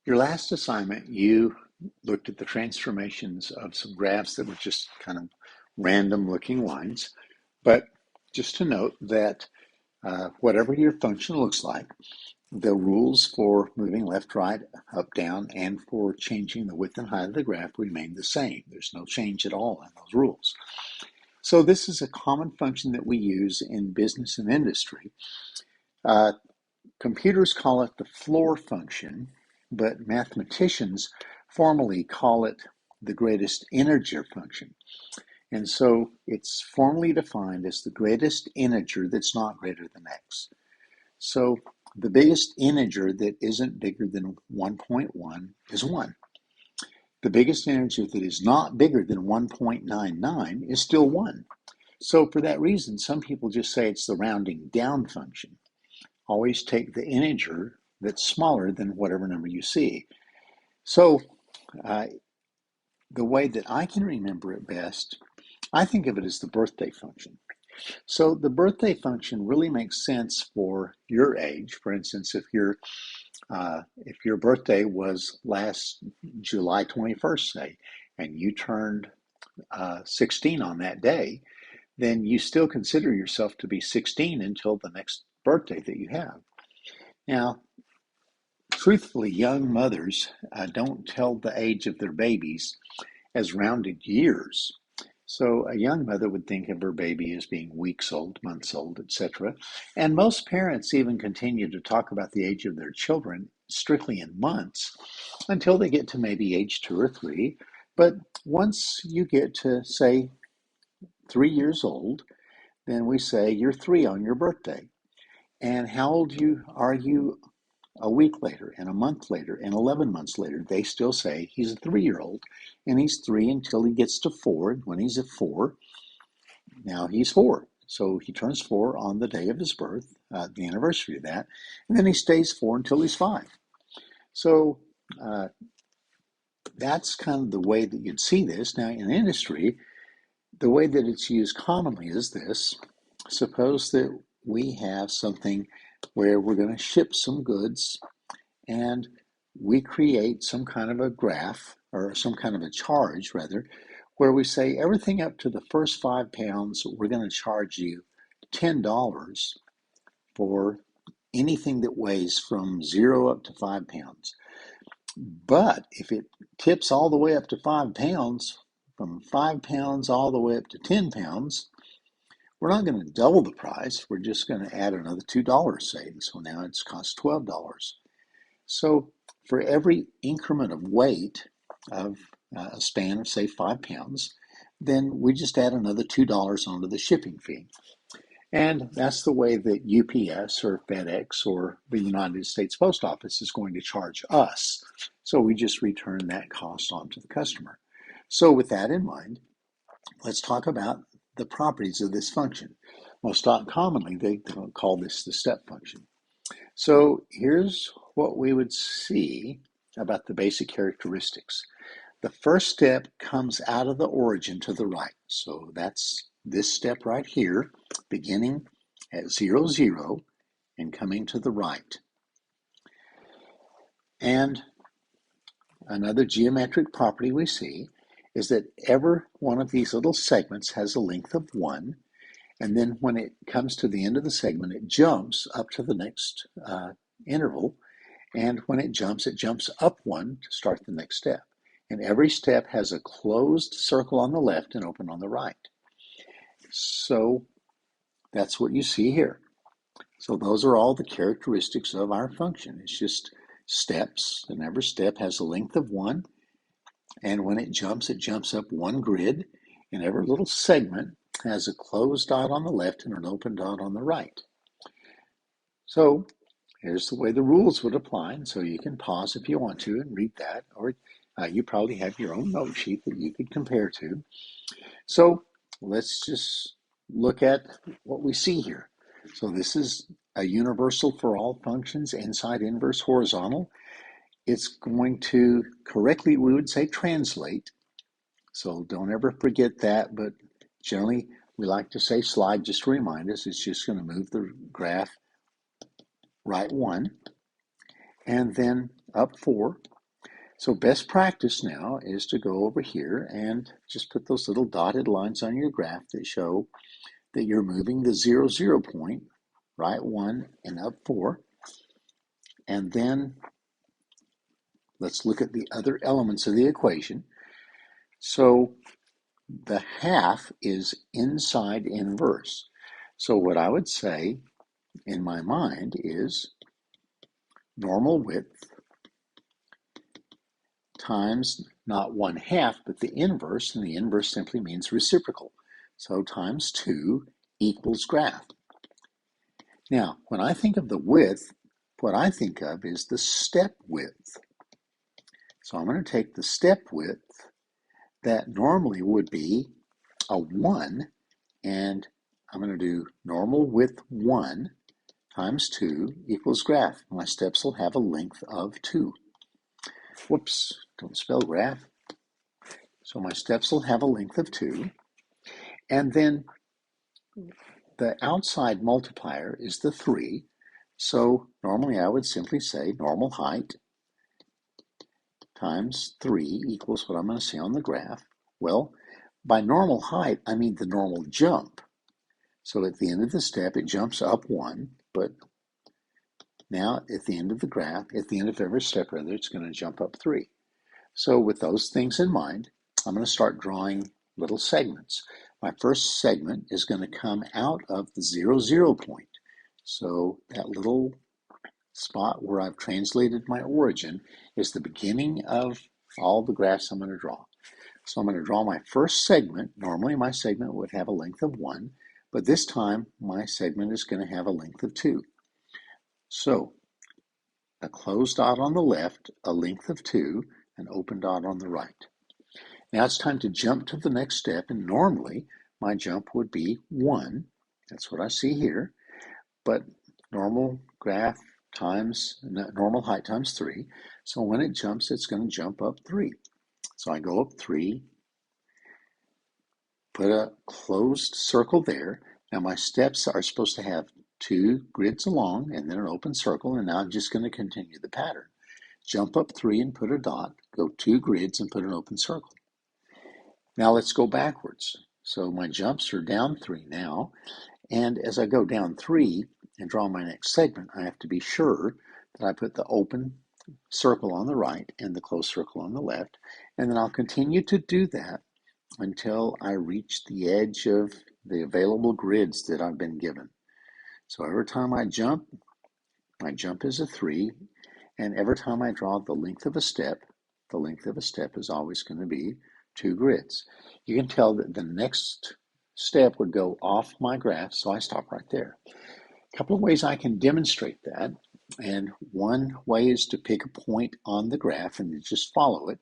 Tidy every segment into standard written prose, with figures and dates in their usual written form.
Your last assignment, you looked at the transformations of some graphs that were just kind of random looking lines. But just to note that whatever your function looks like, the rules for moving left, right, up, down, and for changing the width and height of the graph remain the same. There's no change at all in those rules. So this is a common function that we use in business and industry. Computers call it the floor function, but mathematicians formally call it the greatest integer function. And so it's formally defined as the greatest integer that's not greater than x. So the biggest integer that isn't bigger than 1.1 is 1. The biggest integer that is not bigger than 1.99 is still 1. So for that reason, some people just say it's the rounding down function. Always take the integer that's smaller than whatever number you see. So the way that I can remember it best, I think of it as the birthday function. So the birthday function really makes sense for your age. For instance, if your birthday was last July 21st, say, and you turned 16 on that day, then you still consider yourself to be 16 until the next birthday that you have. Now, truthfully, young mothers don't tell the age of their babies as rounded years. So a young mother would think of her baby as being weeks old, months old, etc. And most parents even continue to talk about the age of their children strictly in months until they get to maybe age 2 or 3. But once you get to, say, 3 years old, then we say you're 3 on your birthday. And how old are you a week later, and a month later, and 11 months later? They still say he's a 3-year-old, and he's 3 until he gets to 4. And when he's at 4, now he's 4. So he turns 4 on the day of his birth, the anniversary of that, and then he stays 4 until he's 5. So that's kind of the way that you'd see this. Now, in industry, the way that it's used commonly is this. Suppose that we have something where we're going to ship some goods, and we create some kind of a graph, or some kind of a charge rather, where we say everything up to the first 5 pounds, we're going to charge you $10 for anything that weighs from 0 up to 5 pounds. But if it tips all the way up to 5 pounds, from 5 pounds all the way up to 10 pounds, we're not going to double the price. We're just going to add another $2, say. So now it's cost $12. So for every increment of weight of a span of, say, 5 pounds, then we just add another $2 onto the shipping fee. And that's the way that UPS or FedEx or the United States Post Office is going to charge us. So we just return that cost onto the customer. So with that in mind, let's talk about the properties of this function. Most commonly, they call this the step function. So here's what we would see about the basic characteristics. The first step comes out of the origin to the right. So that's this step right here, beginning at 0, 0, and coming to the right. And another geometric property we see is that every one of these little segments has a length of 1, and then when it comes to the end of the segment, it jumps up to the next interval, and when it jumps up 1 to start the next step. And every step has a closed circle on the left and open on the right. So that's what you see here. So those are all the characteristics of our function. It's just steps, and every step has a length of 1, and when it jumps up 1 grid, and every little segment has a closed dot on the left and an open dot on the right. So here's the way the rules would apply, and so you can pause if you want to and read that, or you probably have your own note sheet that you could compare to. So let's just look at what we see here. So this is a universal for all functions, inside, inverse, horizontal. It's going to correctly, we would say, translate. So don't ever forget that, but generally we like to say slide just to remind us. It's just going to move the graph right 1, and then up 4, So best practice now is to go over here and just put those little dotted lines on your graph that show that you're moving the 0, 0 point, right 1 and up 4. And then let's look at the other elements of the equation. So the half is inside inverse. So what I would say in my mind is normal width times not 1/2, but the inverse, and the inverse simply means reciprocal. So times 2 equals graph. Now, when I think of the width, what I think of is the step width. So I'm going to take the step width that normally would be a 1, and I'm going to do normal width 1 times 2 equals graph. My steps will have a length of 2. Whoops, don't spell graph. So my steps will have a length of 2. And then the outside multiplier is the 3. So normally I would simply say normal height times 3 equals what I'm going to see on the graph. Well, by normal height, I mean the normal jump. So at the end of the step, it jumps up 1, but now at the end of the graph, at the end of every step rather, it's going to jump up 3. So with those things in mind, I'm going to start drawing little segments. My first segment is going to come out of the 0, 0 point. So that little spot where I've translated my origin is the beginning of all the graphs I'm going to draw. So I'm going to draw my first segment. Normally my segment would have a length of 1, but this time my segment is going to have a length of 2. So a closed dot on the left, a length of 2, an open dot on the right. Now it's time to jump to the next step, and normally my jump would be 1. That's what I see here, but normal graph times normal height times 3. So when it jumps, it's going to jump up 3. So I go up 3, put a closed circle there. Now my steps are supposed to have 2 grids along and then an open circle, and now I'm just going to continue the pattern. Jump up 3 and put a dot, go 2 grids and put an open circle. Now let's go backwards. So my jumps are down 3 now, and as I go down 3 and draw my next segment, I have to be sure that I put the open circle on the right and the closed circle on the left, and then I'll continue to do that until I reach the edge of the available grids that I've been given. So every time I jump, my jump is a 3, and every time I draw the length of a step is always going to be 2 grids. You can tell that the next step would go off my graph, so I stop right there. A couple of ways I can demonstrate that, and one way is to pick a point on the graph and just follow it.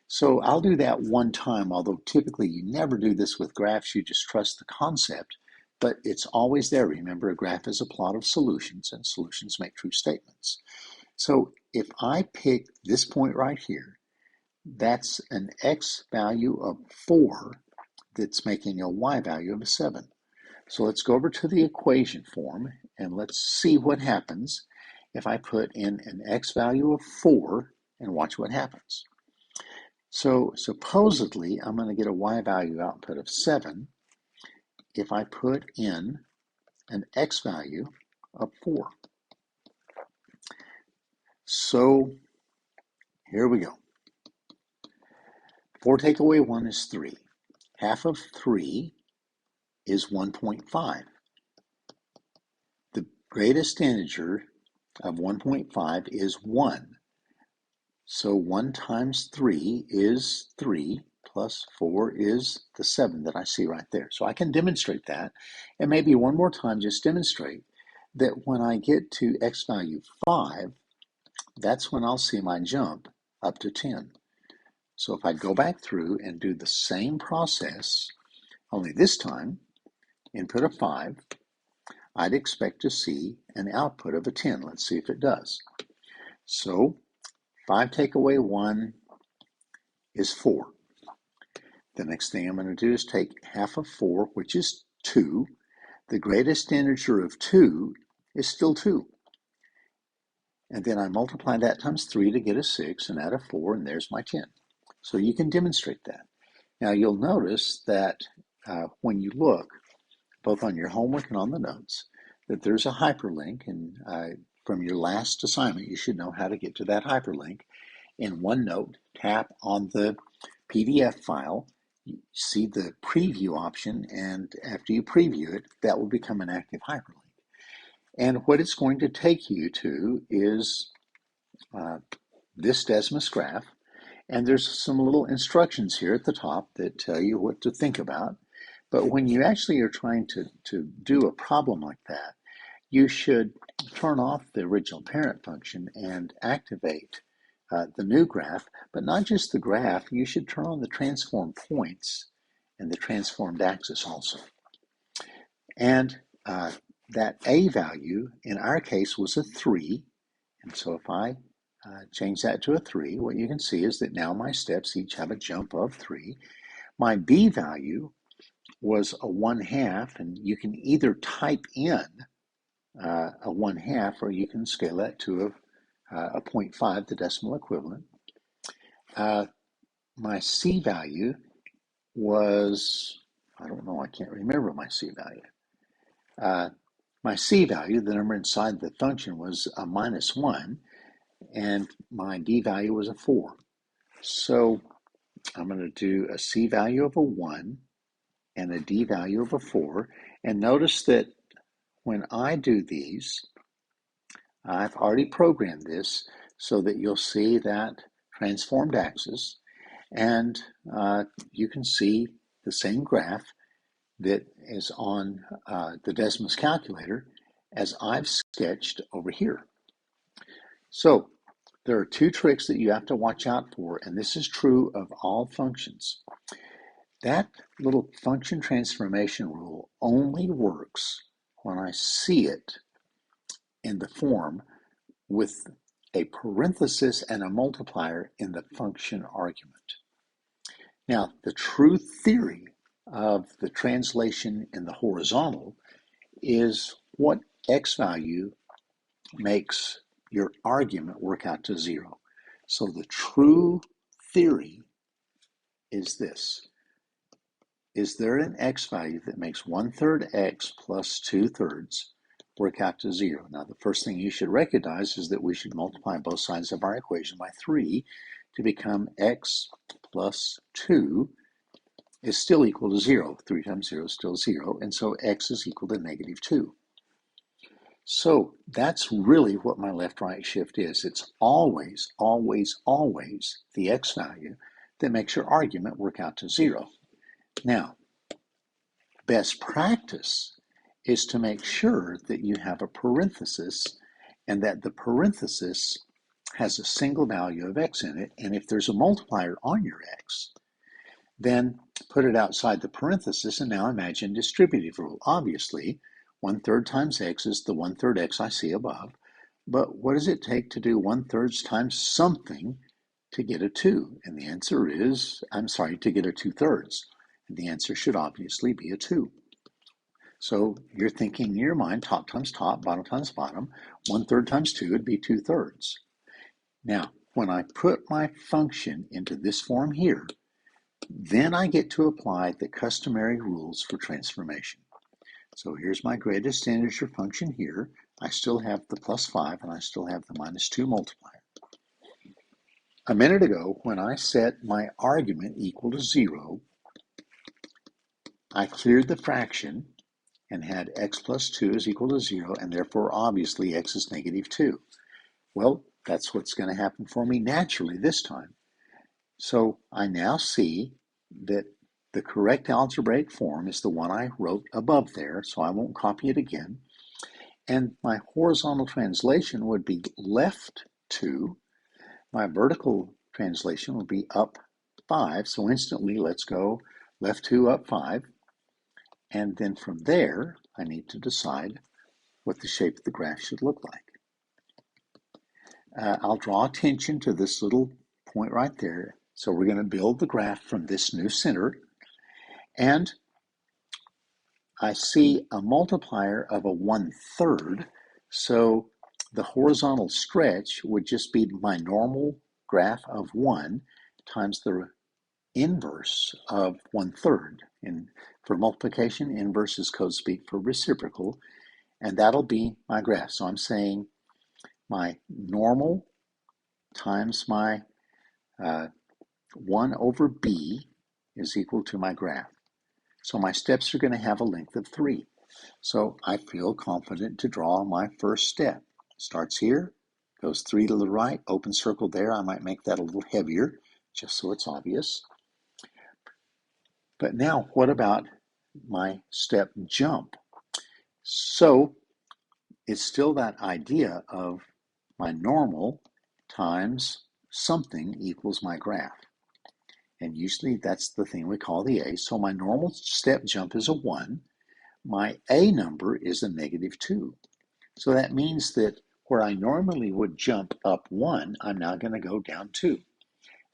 So I'll do that one time, although typically you never do this with graphs, you just trust the concept, but it's always there. Remember, a graph is a plot of solutions, and solutions make true statements. So if I pick this point right here, that's an x value of 4 that's making a y value of a 7. So let's go over to the equation form and let's see what happens if I put in an x value of 4 and watch what happens. So supposedly I'm going to get a y value output of 7 if I put in an x value of 4. So here we go. 4 take away 1 is 3. Half of 3 is 1.5. The greatest integer of 1.5 is 1. So 1 times 3 is 3, plus 4 is the 7 that I see right there. So I can demonstrate that, and maybe one more time just demonstrate that when I get to x value 5, that's when I'll see my jump up to 10. So if I go back through and do the same process, only this time, input a 5, I'd expect to see an output of a 10. Let's see if it does. So 5 take away 1 is 4. The next thing I'm going to do is take half of 4, which is 2. The greatest integer of 2 is still 2. And then I multiply that times 3 to get a 6, and add a 4, and there's my 10. So you can demonstrate that. Now you'll notice that when you look, both on your homework and on the notes, that there's a hyperlink, and from your last assignment, you should know how to get to that hyperlink. In OneNote, tap on the PDF file, you see the preview option, and after you preview it, that will become an active hyperlink. And what it's going to take you to is this Desmos graph, and there's some little instructions here at the top that tell you what to think about. But when you actually are trying to do a problem like that, you should turn off the original parent function and activate the new graph, but not just the graph. You should turn on the transform points and the transformed axis also. And that A value, in our case, was a 3. And so if I change that to a 3, what you can see is that now my steps each have a jump of 3. My B value was a 1/2, and you can either type in a 1/2 or you can scale that to a 0.5, the decimal equivalent. My C value was, I don't know, I can't remember my C value. My C value, the number inside the function, was a -1, and my D value was a 4. So I'm going to do a C value of a 1 and a D value of a 4. And notice that when I do these, I've already programmed this so that you'll see that transformed axis, and you can see the same graph that is on the Desmos calculator as I've sketched over here. So there are 2 tricks that you have to watch out for, and this is true of all functions. That little function transformation rule only works when I see it in the form with a parenthesis and a multiplier in the function argument. Now, the true theory of the translation in the horizontal is what x value makes your argument work out to 0. So the true theory is this. Is there an x value that makes 1/3 x plus 2/3 work out to 0? Now, the first thing you should recognize is that we should multiply both sides of our equation by 3 to become x plus 2 is still equal to 0. 3 times 0 is still 0, and so x is equal to -2. So that's really what my left-right shift is. It's always, always, always the x value that makes your argument work out to 0. Now, best practice is to make sure that you have a parenthesis and that the parenthesis has a single value of x in it. And if there's a multiplier on your x, then put it outside the parenthesis, and now imagine distributive rule. Obviously, 1/3 times x is the 1/3 x I see above, but what does it take to do 1/3 times something to get a 2? And the answer is, to get a 2/3. And the answer should obviously be a 2. So you're thinking in your mind, top times top, bottom times bottom, 1/3 times 2 would be 2/3. Now, when I put my function into this form here, then I get to apply the customary rules for transformation. So here's my greatest integer function here. I still have the +5 and I still have the -2 multiplier. A minute ago, when I set my argument equal to 0, I cleared the fraction and had x plus 2 is equal to 0, and therefore obviously x is -2. Well, that's what's going to happen for me naturally this time. So I now see that the correct algebraic form is the one I wrote above there, so I won't copy it again. And my horizontal translation would be left 2. My vertical translation would be up 5. So instantly, let's go left 2, up 5. And then from there, I need to decide what the shape of the graph should look like. I'll draw attention to this little point right there. So we're going to build the graph from this new center. And I see a multiplier of a 1/3. So the horizontal stretch would just be my normal graph of 1 times the inverse of 1/3. And for multiplication, inverse is code speak for reciprocal, and that'll be my graph. So I'm saying my normal times my 1 over b is equal to my graph. So my steps are going to have a length of 3. So I feel confident to draw my first step. Starts here, goes 3 to the right, open circle there. I might make that a little heavier just so it's obvious. But now what about my step jump? So it's still that idea of my normal times something equals my graph. And usually that's the thing we call the A. So my normal step jump is a 1. My A number is a -2. So that means that where I normally would jump up 1, I'm now going to go down 2.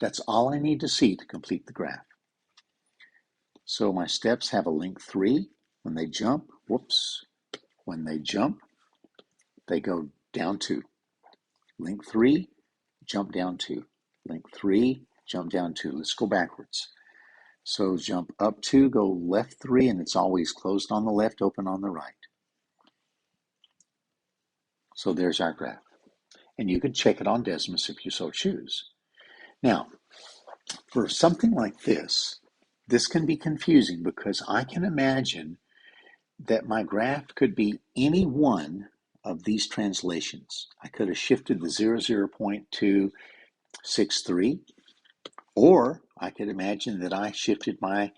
That's all I need to see to complete the graph. So my steps have a length 3. When they jump, when they jump, they go down 2. Length 3, jump down 2. Length 3, jump down 2. Let's go backwards. So jump up 2, go left 3, and it's always closed on the left, open on the right. So there's our graph. And you can check it on Desmos if you so choose. Now, for something like this can be confusing because I can imagine that my graph could be any one of these translations. I could have shifted the 0 point to 6, 3, or I could imagine that I shifted my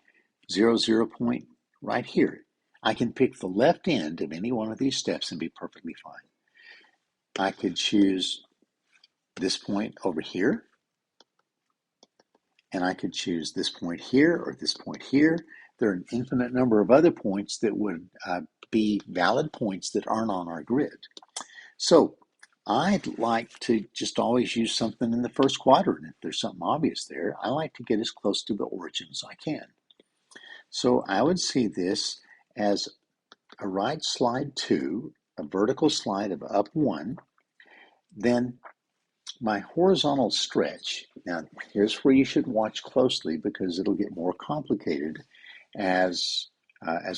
0 point right here. I can pick the left end of any one of these steps and be perfectly fine. I could choose this point over here, and I could choose this point here or this point here. There are an infinite number of other points that would be valid points that aren't on our grid. So I'd like to just always use something in the first quadrant. If there's something obvious there, I like to get as close to the origin as I can. So I would see this as a right slide 2, a vertical slide of up 1, then my horizontal stretch. Now here's where you should watch closely because it'll get more complicated as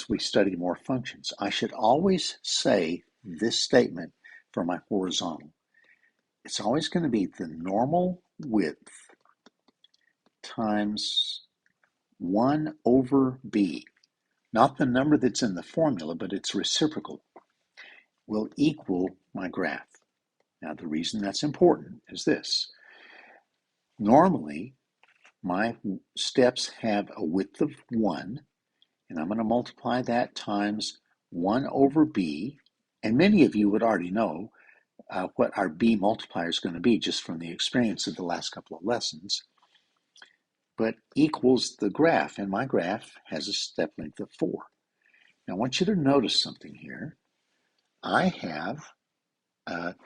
we study more functions. I should always say this statement for my horizontal. It's always going to be the normal width times 1 over b, not the number that's in the formula, but its reciprocal, will equal my graph. Now the reason that's important is this. Normally, my steps have a width of 1, and I'm going to multiply that times 1 over b, and many of you would already know what our b multiplier is going to be just from the experience of the last couple of lessons, but equals the graph, and my graph has a step length of 4. Now I want you to notice something here. I have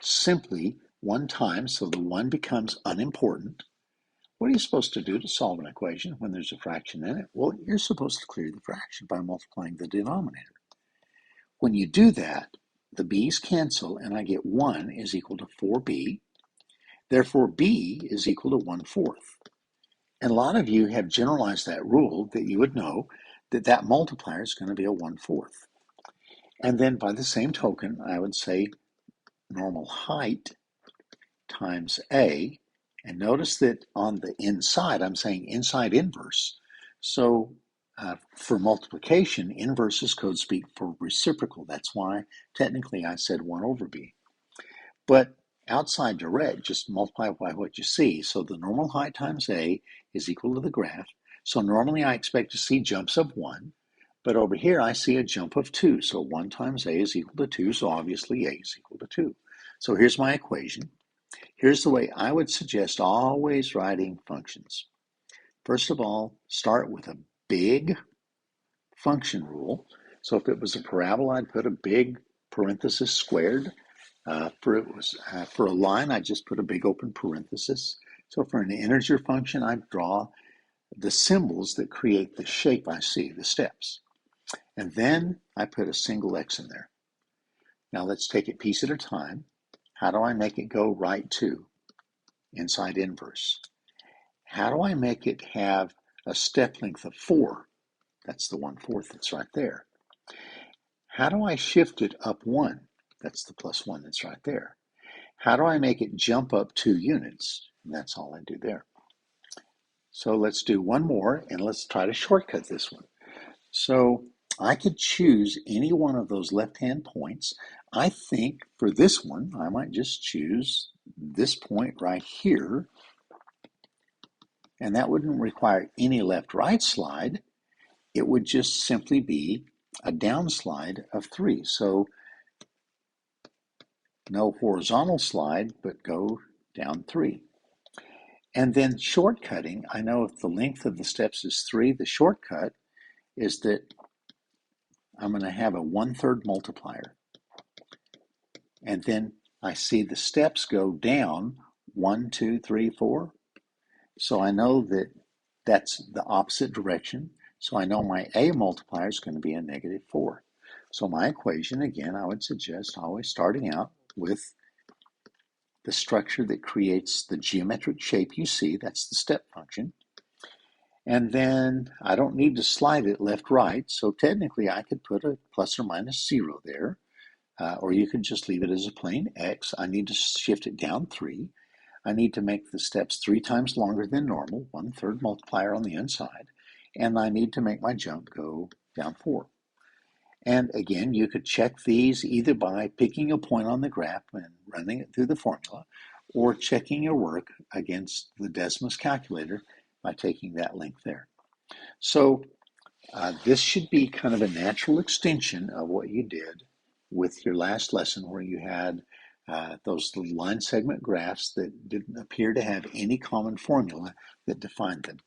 simply 1 time, so the 1 becomes unimportant. What are you supposed to do to solve an equation when there's a fraction in it? Well, you're supposed to clear the fraction by multiplying the denominator. When you do that, the b's cancel and I get 1 is equal to 4b. Therefore, b is equal to 1/4. And a lot of you have generalized that rule that you would know that that multiplier is going to be a 1/4. And then by the same token, I would say normal height times a. And notice that on the inside, I'm saying inside inverse. So for multiplication, inverse is code speak for reciprocal. That's why technically I said 1 over b. But outside direct, just multiply by what you see. So the normal height times a is equal to the graph. So normally I expect to see jumps of 1. But over here I see a jump of 2. So 1 times a is equal to 2. So obviously a is equal to 2. So here's my equation. Here's the way I would suggest always writing functions. First of all, start with a big function rule. So if it was a parabola, I'd put a big parenthesis squared. For a line, I just put a big open parenthesis. So for an integer function, I draw the symbols that create the shape I see, the steps. And then I put a single x in there. Now let's take it piece at a time. How do I make it go right 2? Inside inverse. How do I make it have a step length of 4? That's the 1/4 that's right there. How do I shift it up 1? That's the +1 that's right there. How do I make it jump up 2 units? And that's all I do there. So let's do one more and let's try to shortcut this one. So I could choose any one of those left-hand points. I think for this one, I might just choose this point right here. And that wouldn't require any left-right slide. It would just simply be a downslide of 3. So no horizontal slide, but go down 3. And then shortcutting, I know if the length of the steps is 3, the shortcut is that I'm going to have a 1/3 multiplier. And then I see the steps go down 1, 2, 3, 4. So I know that that's the opposite direction. So I know my A multiplier is going to be a -4. So my equation, again, I would suggest always starting out with the structure that creates the geometric shape you see. That's the step function. And then I don't need to slide it left-right. So technically I could put a ±0 there. Or you could just leave it as a plain X. I need to shift it down 3. I need to make the steps 3 times longer than normal, 1/3 multiplier on the inside. And I need to make my jump go down 4. And again, you could check these either by picking a point on the graph and running it through the formula, or checking your work against the Desmos calculator by taking that length there. So this should be kind of a natural extension of what you did with your last lesson, where you had those little line segment graphs that didn't appear to have any common formula that defined them.